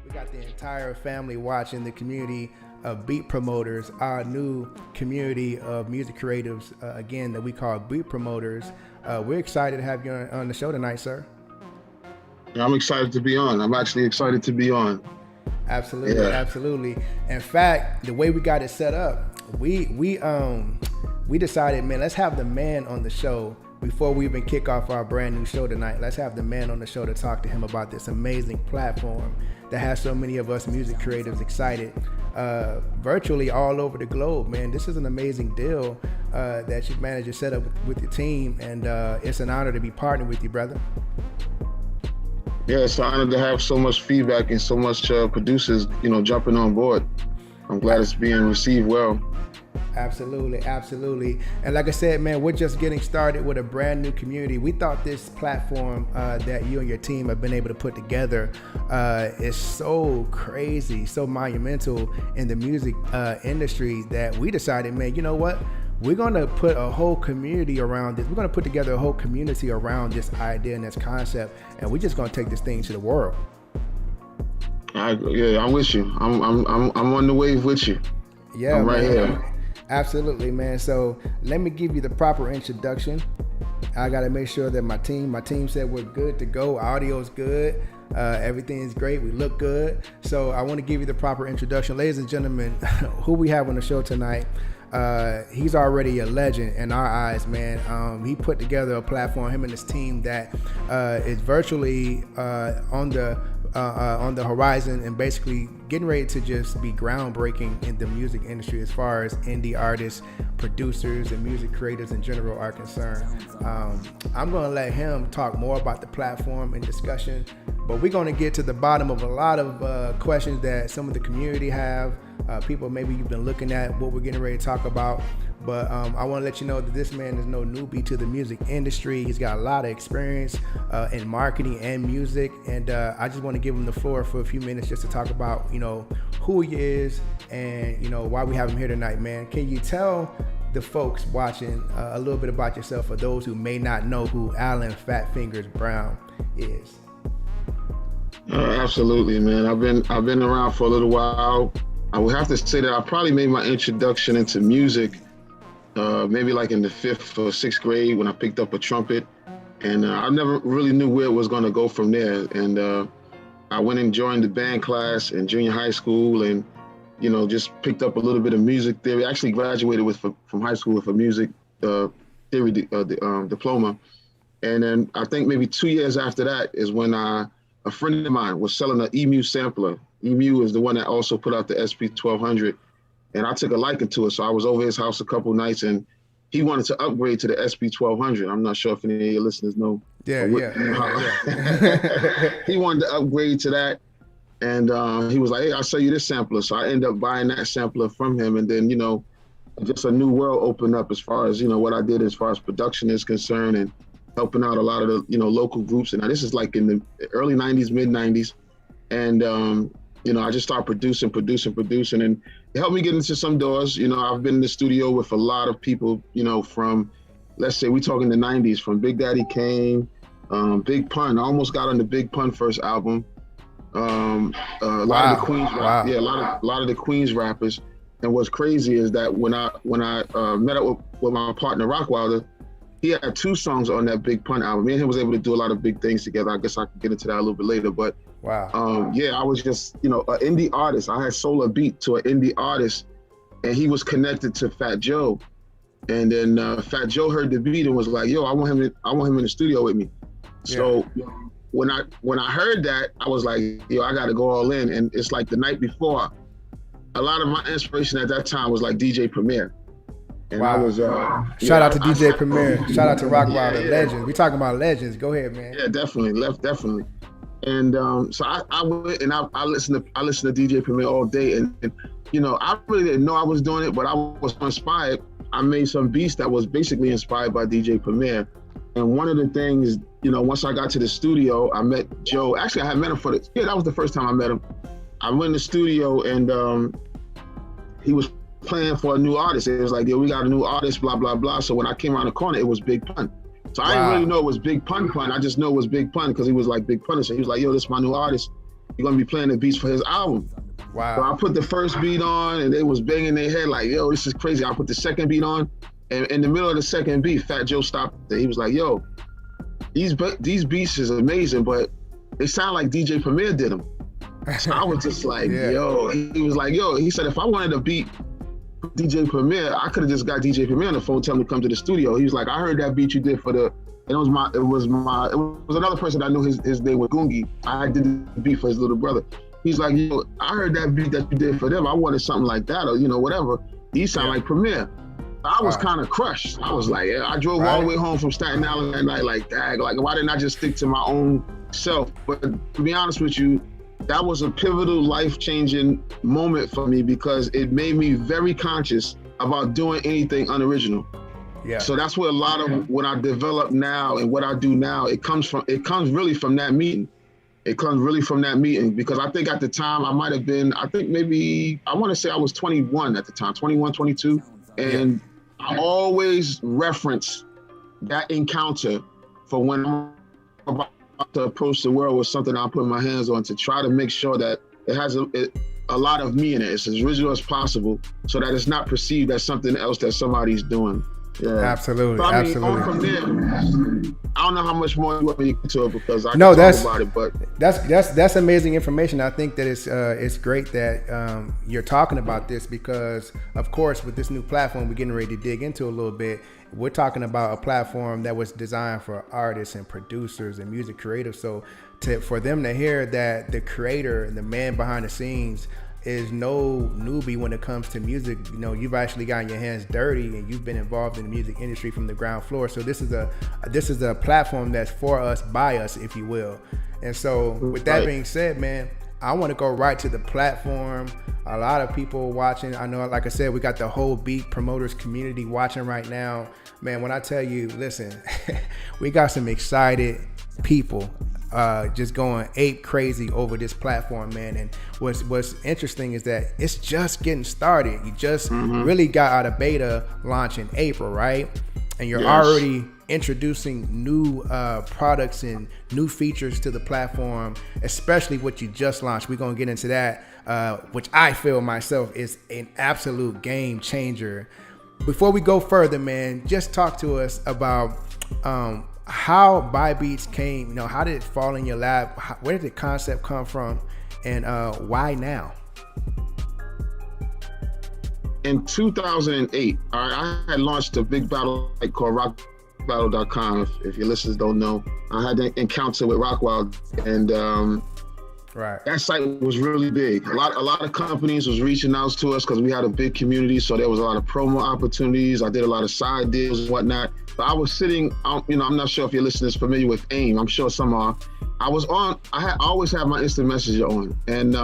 We got the entire family watching, the community of beat promoters, our new community of music creatives, again, that we call beat promoters. We're excited to have you on the show tonight, sir. Yeah, I'm excited to be on. I'm actually excited to be on. Absolutely, yeah. Absolutely. In fact, the way we got it set up, we decided, man, let's have the man on the show before we even kick off our brand new show tonight. Let's have the man on the show to talk to him about this amazing platform that has so many of us music creatives excited virtually all over the globe, man. This is an amazing deal that you've managed to set up with your team, and it's an honor to be partnered with you, brother. Yeah, it's an honor to have so much feedback and so much producers, jumping on board. I'm glad it's being received well. Absolutely, absolutely. And like I said, man, we're just getting started with a brand new community. We thought this platform that you and your team have been able to put together is so crazy, so monumental in the music industry that we decided, man, you know what? We're going to put a whole community around this. We're going to put together a whole community around this idea and this concept, and we're just going to take this thing to the world. I'm with you. I'm on the wave with you. Yeah, I'm right here. Absolutely, man. So let me give you the proper introduction. I got to make sure that my team said we're good to go. Audio's good. Everything is great. We look good. So I want to give you the proper introduction. Ladies and gentlemen, who we have on the show tonight, he's already a legend in our eyes, man. He put together a platform, him and his team, that is virtually on the horizon and basically getting ready to just be groundbreaking in the music industry as far as indie artists, producers, and music creators in general are concerned. I'm going to let him talk more about the platform and discussion, but we're going to get to the bottom of a lot of questions that some of the community have. People maybe you've been looking at what we're getting ready to talk about, but I want to let you know that this man is no newbie to the music industry. He's got a lot of experience in marketing and music, and I just want to give him the floor for a few minutes just to talk about, who he is and, why we have him here tonight, man. Can you tell the folks watching a little bit about yourself for those who may not know who Alan Fat Fingers Brown is? Absolutely, man. I've been around for a little while. I would have to say that I probably made my introduction into music maybe like in the 5th or 6th grade when I picked up a trumpet, and I never really knew where it was going to go from there. And I went and joined the band class in junior high school, and just picked up a little bit of music theory. I actually graduated from high school with a music theory diploma, and then I think maybe 2 years after that is when a friend of mine was selling an EMU sampler. EMU is the one that also put out the SP1200, and I took a liking to it. So I was over his house a couple nights, and he wanted to upgrade to the SP1200. I'm not sure if any of your listeners know. Yeah. He wanted to upgrade to that, and he was like, "Hey, I'll sell you this sampler." So I ended up buying that sampler from him, and then just a new world opened up as far as what I did as far as production is concerned, and helping out a lot of the local groups. And now this is like in the early '90s, mid '90s, and I just started producing, and it helped me get into some doors. I've been in the studio with a lot of people, from, let's say we're talking the '90s, from Big Daddy Kane, Big Pun. I almost got on the Big Pun first album. A lot of the Queens, a lot of the Queens rappers. And what's crazy is that when I met up with my partner Rockwilder, he had 2 songs on that Big Pun album. Me and him was able to do a lot of big things together. I guess I could get into that a little bit later, but wow. I was just, an indie artist. I had sold a beat to an indie artist, and he was connected to Fat Joe. And then Fat Joe heard the beat and was like, "Yo, I want him in the studio with me." Yeah. So when I heard that, I was like, "Yo, I got to go all in." And it's like the night before, a lot of my inspiration at that time was like DJ Premier. And wow. I was shout out to DJ Premier. Shout out to Rockwilder, legends. We talking about legends. Go ahead, man. Yeah, definitely. And so I went and I listened to DJ Premier all day, and I really didn't know I was doing it, but I was inspired. I made some beats that was basically inspired by DJ Premier. And one of the things, once I got to the studio, I met Joe. Actually, I had met him that was the first time I met him. I went in the studio, and he was playing for a new artist. It was like, "Yo, we got a new artist, blah, blah, blah." So when I came around the corner, it was Big Pun. So I didn't really know it was Big Pun. I just know it was Big Pun because he was like Big Pun. So he was like, "Yo, this is my new artist." you're gonna be playing the beats for his album. Wow. So I put the first beat on, and they was banging their head like, yo, this is crazy. I put the second beat on, and in the middle of the second beat, Fat Joe stopped it. He was like, yo, these beats is amazing, but they sound like DJ Premier did them. So I was just like, yo, he was like, yo, he said, if I wanted to beat DJ Premier, I could have just got DJ Premier on the phone, tell him to come to the studio. He was like, I heard that beat you did for the, and it was another person that knew his name was Gungi. I did the beat for his little brother. He's like, yo, I heard that beat that you did for them. I wanted something like that, or whatever. He sound like Premier. I was kind of crushed. I was like, I drove all the way home from Staten Island that night, like, dag, like, why didn't I just stick to my own self? But to be honest with you, that was a pivotal, life-changing moment for me because it made me very conscious about doing anything unoriginal. Yeah. So that's where a lot of what I develop now and what I do now, it comes really from that meeting. It comes really from that meeting because I think at the time I might have been, I want to say I was 21 at the time, 21, 22. And I always reference that encounter for when I'm about to approach the world with something I'm putting my hands on to try to make sure that it has a lot of me in it. It's as original as possible so that it's not perceived as something else that somebody's doing. Yeah. Absolutely. But I mean, absolutely. From there, I don't know how much more you want me to get to it because I can talk about it, but that's amazing information. I think that it's great that you're talking about this because, of course, with this new platform we're getting ready to dig into a little bit, we're talking about a platform that was designed for artists and producers and music creatives. So for them to hear that the creator and the man behind the scenes is no newbie when it comes to music. You've actually gotten your hands dirty and you've been involved in the music industry from the ground floor. So this is a platform that's for us, by us, if you will. And so with that being said, man, I want to go right to the platform. A lot of people watching. I know, like I said, we got the whole beat promoters community watching right now. Man, when I tell you, listen, we got some excited people just going ape crazy over this platform, man. And what's interesting is that it's just getting started. You just really got out of beta launch in April, right? And you're already introducing new products and new features to the platform, especially what you just launched. We're going to get into that, which I feel myself is an absolute game changer. Before we go further, man, just talk to us about how Buybeats came, how did it fall in your lap? Where did the concept come from? And why now? In 2008, I had launched a big battle site called rockbattle.com. If your listeners don't know, I had an encounter with Rockwild, and that site was really big. A lot of companies was reaching out to us because we had a big community, so there was a lot of promo opportunities. I did a lot of side deals and whatnot. But I was sitting, I'm not sure if your listeners are familiar with AIM. I'm sure some are. I always have my instant messenger on, and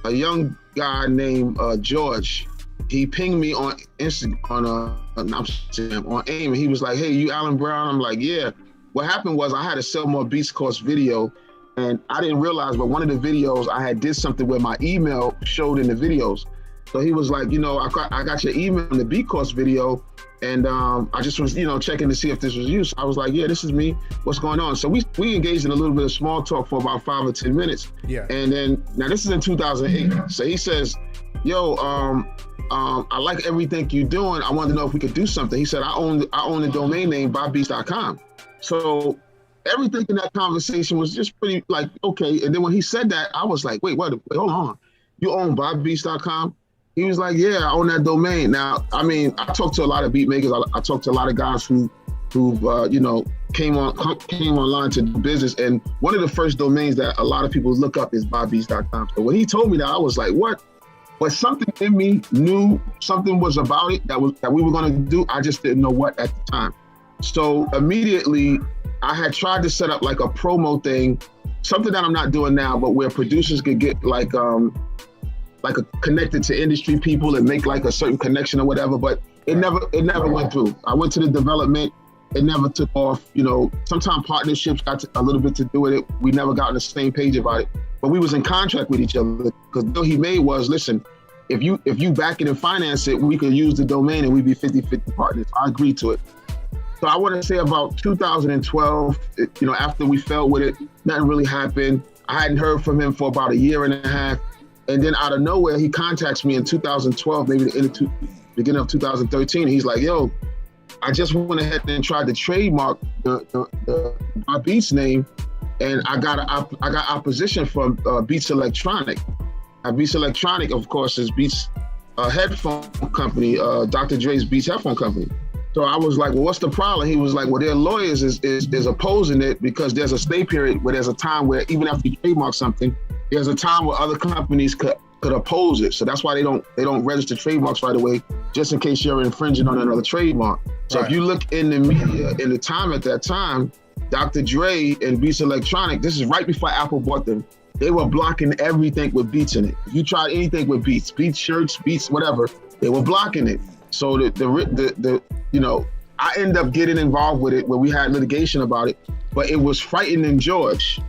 a young guy named George, he pinged me on on AIM, and he was like, "Hey, you Alan Brown?" I'm like, "Yeah." What happened was I had a Sell More Beats course video, and I didn't realize, but one of the videos I had did something where my email showed in the videos. So he was like, I got your email in the beat course video, and I just was, checking to see if this was you. So I was like, yeah, this is me. What's going on? So we engaged in a little bit of small talk for about 5 or 10 minutes. Yeah. And then, now this is in 2008. So he says, yo, I like everything you're doing. I wanted to know if we could do something. He said, I own the domain name Buybeats.com. So everything in that conversation was just pretty like, okay. And then when he said that, I was like, wait, hold on. You own Buybeats.com? He was like, yeah, I own that domain. Now, I mean, I talked to a lot of beat makers. I talked to a lot of guys who came online to do business. And one of the first domains that a lot of people look up is Buybeats.com. So when he told me that, I was like, what? But something in me knew something was about it that we were going to do. I just didn't know what at the time. So immediately, I had tried to set up like a promo thing, something that I'm not doing now, but where producers could get connected to industry people and make like a certain connection or whatever. But it never went through. I went to the development. It never took off. Sometimes partnerships got a little bit to do with it. We never got on the same page about it. But we was in contract with each other because the deal he made was, listen, if you back it and finance it, we could use the domain and we'd be 50-50 partners. I agreed to it. So I want to say about 2012, after we fell with it, nothing really happened. I hadn't heard from him for about a year and a half. And then out of nowhere, he contacts me in 2012, maybe the beginning of 2013. He's like, yo, I just went ahead and tried to trademark the Buybeats name, and I got opposition from Beats Electronic. Beats Electronic, of course, is Beats headphone company, Dr. Dre's Beats headphone company. So I was like, well, what's the problem? He was like, well, their lawyers is opposing it because there's a stay period where there's a time where even after you trademark something, there's a time where other companies could oppose it. So that's why they don't register trademarks right away, just in case you're infringing on another trademark. So if you look in the media, in the time at that time, Dr. Dre and Beats Electronic, this is right before Apple bought them, they were blocking everything with Beats in it. If you tried anything with Beats shirts, Beats, whatever, they were blocking it. So the you know, I ended up getting involved with it where we had litigation about it, but it was frightening George.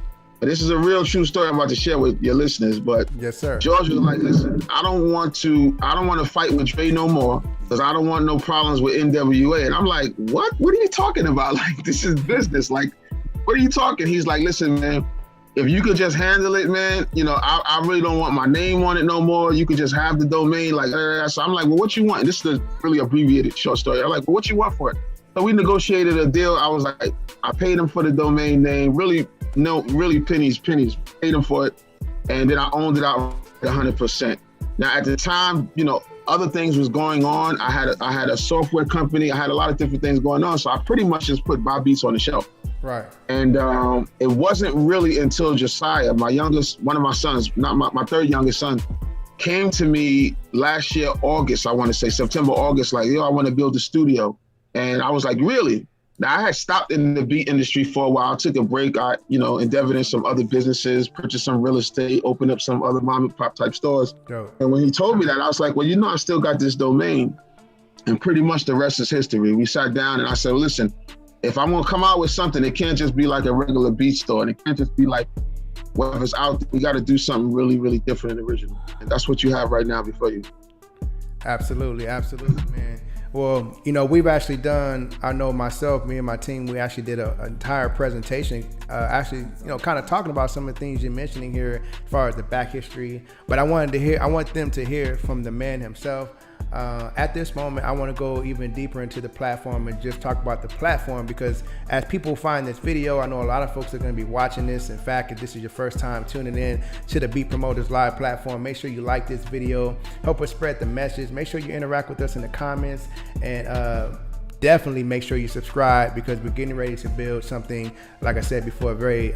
This is a real true story I'm about to share with your listeners, but yes, sir. George was like, listen, I don't want to fight with Dre no more because I don't want no problems with NWA. And I'm like, what? What are you talking about? Like, this is business. Like, what are you talking? He's like, listen, man, if you could just handle it, man, you know, I really don't want my name on it no more. You could just have the domain. Like, so I'm like, well, what you want? And this is a really abbreviated short story. I'm like, well, what you want for it? So we negotiated a deal. I was like, I paid him for the domain name. Really pennies. Paid him for it. And then I owned it out 100%. Now, at the time, you know, other things was going on. I had a software company. I had a lot of different things going on. So I pretty much just put Buybeats on the shelf. Right. And it wasn't really until Josiah, one of my sons, not my third youngest son, came to me last year, August, I want to say September, August, like, yo, I want to build a studio. And I was like, really? Now I had stopped in the beat industry for a while. I took a break. I, you know, endeavored in some other businesses, purchased some real estate, opened up some other mom and pop type stores. Dope. And when he told me that, I was like, well, you know, I still got this domain. And pretty much the rest is history. We sat down and I said, well, listen, if I'm gonna come out with something, it can't just be like a regular beat store, and it can't just be like whatever's out there. We got to do something really, really different and original. And that's what you have right now before you. Absolutely, man. Well, you know, we've actually done, I know myself, me and my team, we actually did an entire presentation, actually, you know, kind of talking about some of the things you're mentioning here as far as the back history. But I want them to hear from the man himself. At this moment, I want to go even deeper into the platform and just talk about the platform, because as people find this video, I know a lot of folks are going to be watching this. In fact, if this is your first time tuning in to the Beat Promoters Live platform, make sure you like this video, help us spread the message, make sure you interact with us in the comments, and definitely make sure you subscribe, because we're getting ready to build something, like I said before, very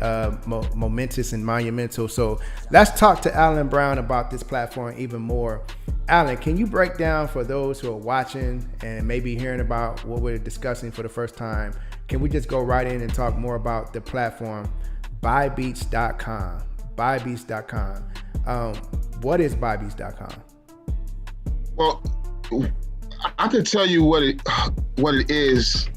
momentous and monumental. So let's talk to Alan Brown about this platform even more. Alan, can you break down for those who are watching and maybe hearing about what we're discussing for the first time? Can we just go right in and talk more about the platform, Buybeats.com? Buybeats.com. What is Buybeats.com? Well, I can tell you what it is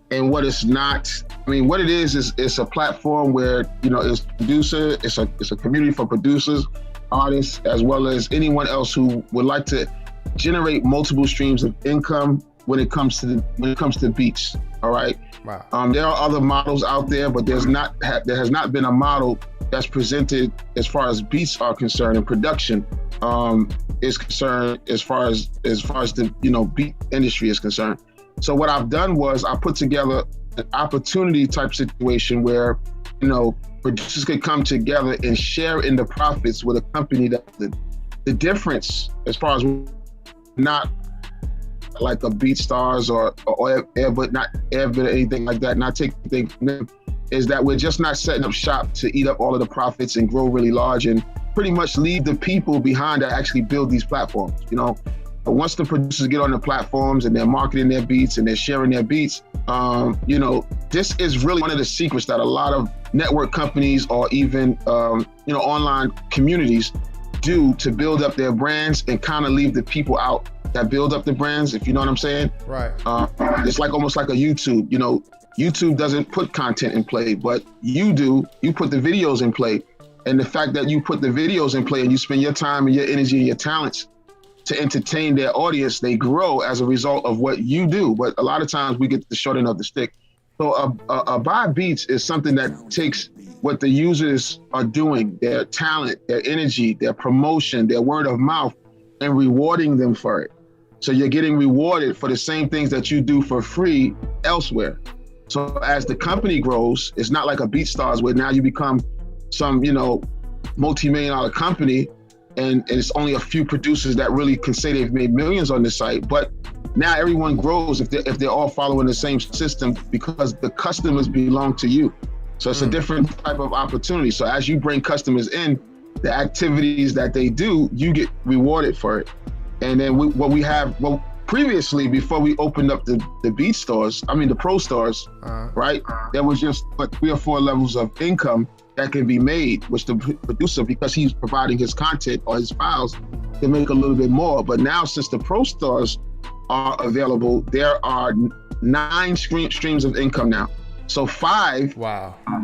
and what it's not. I mean, what it is it's a platform where, you know, it's producer, it's a community for producers, artists, as well as anyone else who would like to generate multiple streams of income when it comes to beats. All right. Wow. There are other models out there, but there has not been a model that's presented as far as beats are concerned and production is concerned, as far as the, you know, beat industry is concerned. So what I've done was I put together an opportunity type situation where, you know, producers could come together and share in the profits with a company that the difference, as far as not like a BeatStars or Airbud, not Airbud or anything like that, not taking anything from them, is that we're just not setting up shop to eat up all of the profits and grow really large and pretty much leave the people behind that actually build these platforms. You know, but once the producers get on the platforms and they're marketing their beats and they're sharing their beats, you know, this is really one of the secrets that a lot of network companies or even, you know, online communities do to build up their brands and kind of leave the people out that build up the brands, if you know what I'm saying. Right. It's like almost like a YouTube. You know, YouTube doesn't put content in play, but you do. You put the videos in play. And the fact that you put the videos in play and you spend your time and your energy and your talents to entertain their audience, they grow as a result of what you do. But a lot of times we get the short end of the stick. So a Buybeats is something that takes what the users are doing, their talent, their energy, their promotion, their word of mouth, and rewarding them for it. So you're getting rewarded for the same things that you do for free elsewhere. So as the company grows, it's not like a BeatStars where now you become some, multi-million-dollar company and it's only a few producers that really can say they've made millions on the site. But now everyone grows if they're all following the same system because the customers belong to you. So it's a different type of opportunity. So as you bring customers in, the activities that they do, you get rewarded for it. And then previously, before we opened up the the pro stores, right? There was just 3 or 4 levels of income that can be made, which the producer, because he's providing his content or his files, can make a little bit more. But now, since the pro stores are available, there are 9 streams of income now. So 5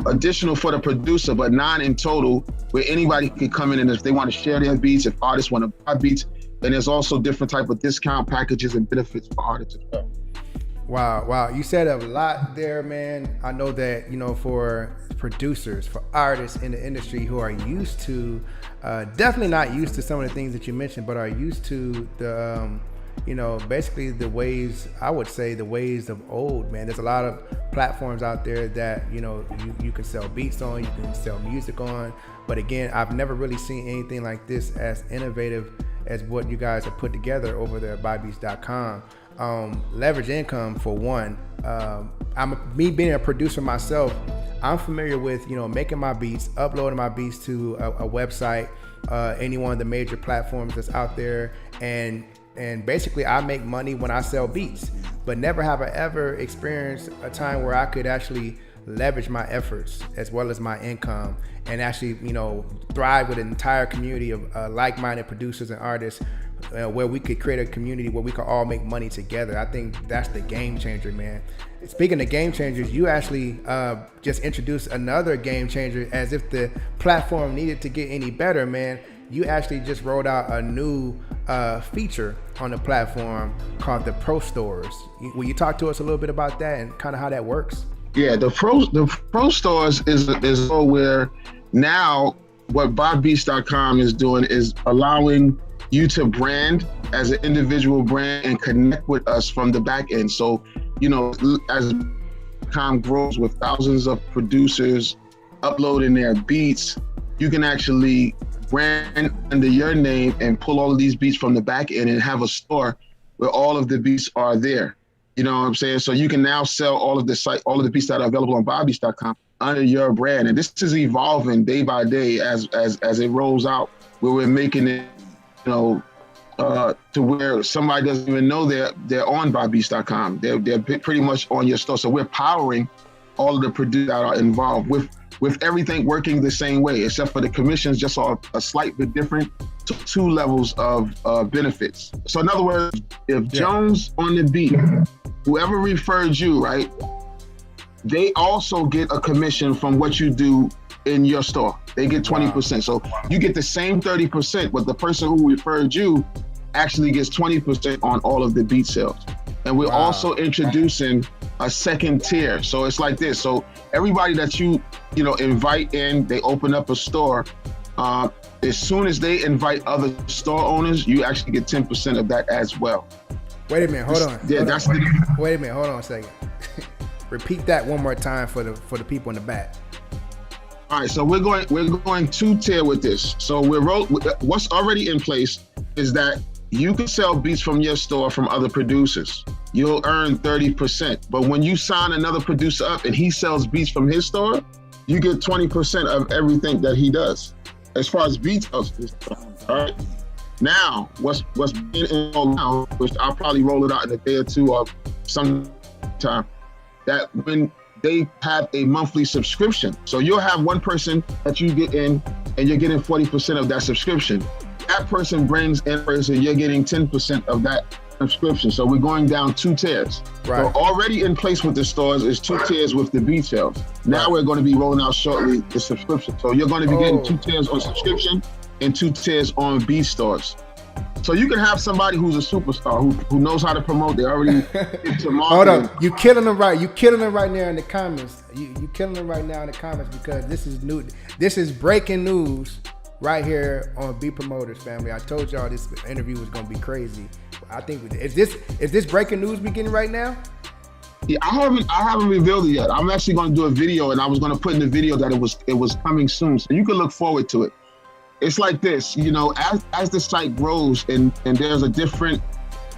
additional for the producer, but 9 in total, where anybody can come in and if they want to share their beats, if artists want to buy beats, and there's also different type of discount packages and benefits for artists as well. Wow. You said a lot there, man. I know that, for producers, for artists in the industry who are used to, definitely not used to some of the things that you mentioned, but are used to the, basically the ways, I would say the ways of old, man. There's a lot of platforms out there that, you can sell beats on, you can sell music on. But again, I've never really seen anything like this as innovative as what you guys have put together over there at Buybeats.com. Leverage income for one. Me being a producer myself, I'm familiar with making my beats, uploading my beats to a website, any one of the major platforms that's out there, and basically I make money when I sell beats. But never have I ever experienced a time where I could actually leverage my efforts as well as my income and actually thrive with an entire community of like-minded producers and artists, where we could create a community where we could all make money together. I think that's the game changer, man. Speaking of game changers, you actually just introduced another game changer. As if the platform needed to get any better, man, you actually just rolled out a new feature on the platform called the Pro Stores. Will you talk to us a little bit about that and kind of how that works? Yeah, the pro stores is where now what Buybeats.com is doing is allowing you to brand as an individual brand and connect with us from the back end. So, as com grows with thousands of producers uploading their beats, you can actually brand under your name and pull all of these beats from the back end and have a store where all of the beats are there. You know what I'm saying? So you can now sell all of the beats that are available on Buybeats.com under your brand. And this is evolving day by day as it rolls out, where we're making it, to where somebody doesn't even know they're on Buybeats.com. They're pretty much on your store. So we're powering all of the producers that are involved with everything working the same way, except for the commissions just are a slight bit different to 2 levels of benefits. So in other words, if Jones on the beat, whoever referred you, right, they also get a commission from what you do in your store. They get 20%. So you get the same 30%, but the person who referred you actually gets 20% on all of the beat sales. And we're also introducing a second tier. So it's like this. So everybody that you invite in, they open up a store. As soon as they invite other store owners, you actually get 10% of that as well. Wait a minute, hold on. Yeah, Wait a minute, hold on a second. Repeat that one more time for the people in the back. All right, so we're going 2-tier with this. So what's already in place is that you can sell beats from your store from other producers. You'll earn 30%. But when you sign another producer up and he sells beats from his store, you get 20% of everything that he does. As far as beats goes, all right. Now, what's being involved now, which I'll probably roll it out in a day or two or sometime, that when they have a monthly subscription. So you'll have one person that you get in and you're getting 40% of that subscription. That person brings in a person, you're getting 10% of that subscription. So we're going down 2 tiers. Right. So already in place with the stores is 2 tiers with the beat sales. Now we're going to be rolling out shortly the subscription. So you're going to be getting 2 tiers on subscription and 2 tiers on beat stores. So you can have somebody who's a superstar who knows how to promote. They already into marketing. Hold up, you killing them right. You killing them right now in the comments. You killing them right now in the comments because this is new. This is breaking news right here on Be Promoters, family. I told y'all this interview was gonna be crazy. I think is this breaking news we getting right now? Yeah, I haven't revealed it yet. I'm actually going to do a video, and I was going to put in the video that it was coming soon, so you can look forward to it. It's like this, you know, as the site grows and there's a different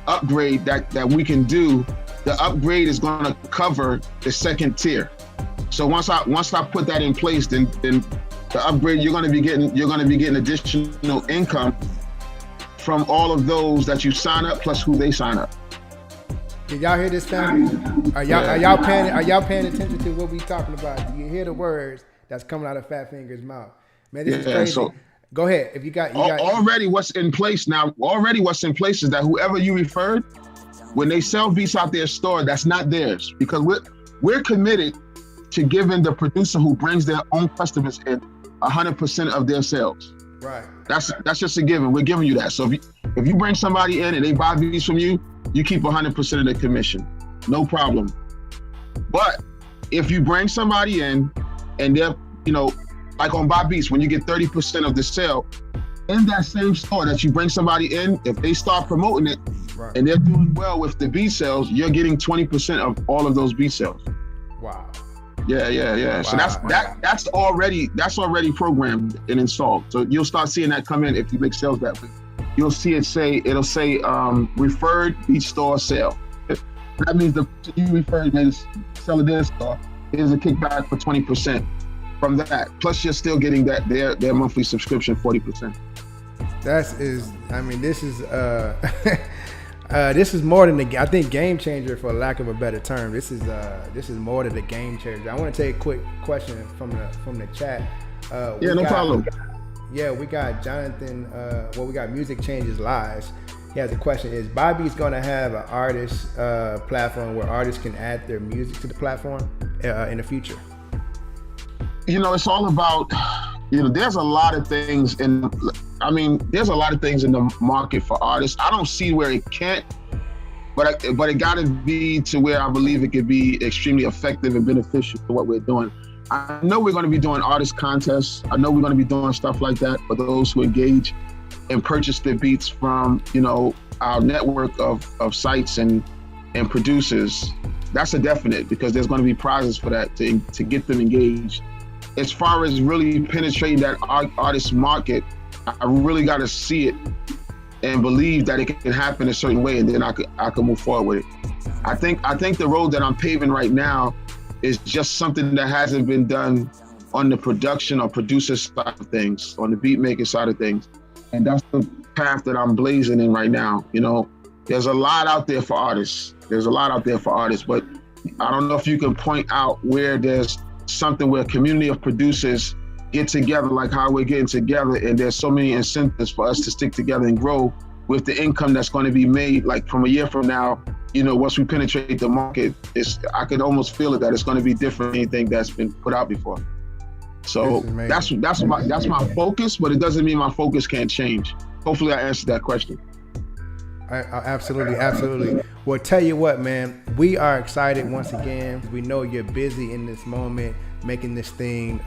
upgrade that we can do, the upgrade is going to cover the second tier. So once I put that in place, then the upgrade you're going to be getting additional income from all of those that you sign up plus who they sign up. Did y'all hear this, family? Are y'all paying attention to what we talking about? Do you hear the words that's coming out of Fat Finger's mouth? Man, this is crazy. So go ahead. If you got already what's in place now. Already what's in place is that whoever you referred, when they sell beats out their store, that's not theirs, because we're committed to giving the producer who brings their own customers in 100% of their sales. Right. That's just a given. We're giving you that. So if you bring somebody in and they buy beats from you, you keep 100% of the commission, no problem. But if you bring somebody in and they're, you know, like on Buybeats, when you get 30% of the sale, in that same store that you bring somebody in, if they start promoting it, right, and they're doing well with the beat sales, you're getting 20% of all of those beat sales. Wow. Yeah. Wow. So that's already programmed and installed. So you'll start seeing that come in if you make sales that way. You'll see it'll say referred beat store sale. That means you referred me to sell at their store. Here's a kickback for 20% from that. Plus you're still getting that their monthly subscription 40%. This is more than I think game changer, for lack of a better term. This is more than a game changer. I want to take a quick question from the chat. No problem. Yeah, we got Jonathan. We got Music Changes Lives. He has a question: is Buybeats going to have an artist platform where artists can add their music to the platform in the future? You know, it's all about, you know, there's a lot of things there's a lot of things in the market for artists. I don't see where it can't, but it got to be to where I believe it could be extremely effective and beneficial to what we're doing. I know we're going to be doing artist contests. I know we're going to be doing stuff like that for those who engage and purchase their beats from, you know, our network of sites and producers. That's a definite, because there's going to be prizes for that to get them engaged. As far as really penetrating that artist market, I really got to see it and believe that it can happen a certain way, and then I could move forward with it. I think the road that I'm paving right now is just something that hasn't been done on the production or producer side of things, on the beat maker side of things. And that's the path that I'm blazing in right now. You know, there's a lot out there for artists. But I don't know if you can point out where there's something where a community of producers get together, like how we're getting together, and there's so many incentives for us to stick together and grow with the income that's going to be made, like from a year from now. You know, once we penetrate the market, I can almost feel it that it's going to be different than anything that's been put out before. So that's my focus, but it doesn't mean my focus can't change. Hopefully I answered that question. Absolutely. Well, tell you what, man, we are excited once again. We know you're busy in this moment, making this thing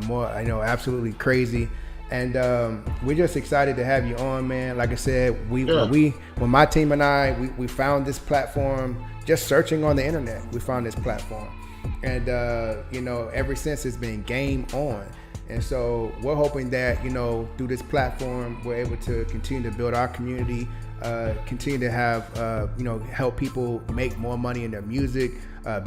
more, absolutely crazy. And we're just excited to have you on, man. Like I said, when my team and I, we found this platform just searching on the internet. We found this platform, and ever since it's been game on. And so we're hoping that, through this platform, we're able to continue to build our community, continue to have, help people make more money in their music,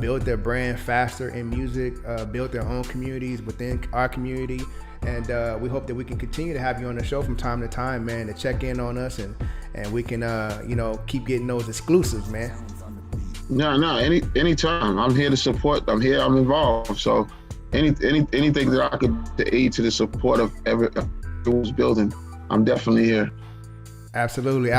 build their brand faster in music, build their own communities within our community. And we hope that we can continue to have you on the show from time to time, man, to check in on us, and we can, keep getting those exclusives, man. No, anytime. I'm here to support. I'm involved. So anything that I could to aid to the support of everyone's building, I'm definitely here. Absolutely.